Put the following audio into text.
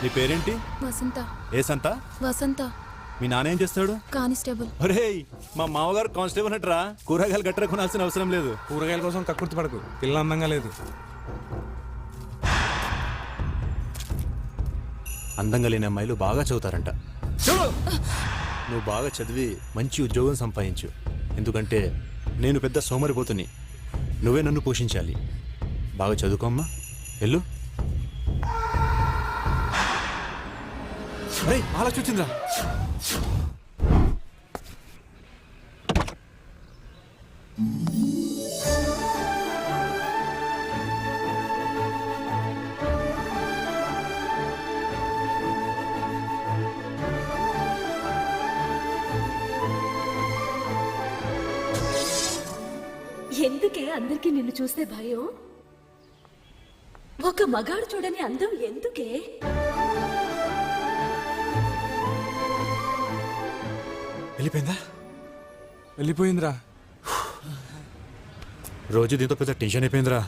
నీ పేరేంటి? వసంత. ఏ సంత? వసంత. మీ నాన్న ఏం చేస్తాడు? కానిస్టేబుల్. ఒరేయ్, మా మామగారు కానిస్టేబుల్ అంటరా. కూరగాయలు గట్రా కొనాల్సిన అవసరం లేదు. కూరగాయల కోసం కక్కుర్తి పడకు, పిల్ల అందంగా లేదు. అందంగా లేని అమ్మాయిలు బాగా చదువుతారంట. నువ్వు బాగా చదివి మంచి ఉద్యోగం సంపాదించు. ఎందుకంటే నేను పెద్ద సోమరిపోతుని, నువ్వే నన్ను పోషించాలి. బాగా చదువుకోమ్మా, వెళ్ళు. అలా చూచిందిరా. ఎందుకే అందరికీ నిన్ను చూస్తే భయం? ఒక మగాడు చూడని అందం ఎందుకే? వెళ్ళిపోయిందా? వెళ్ళిపోయిందిరా. రోజు దీంతో పెద్ద టెన్షన్ అయిపోయిందిరా.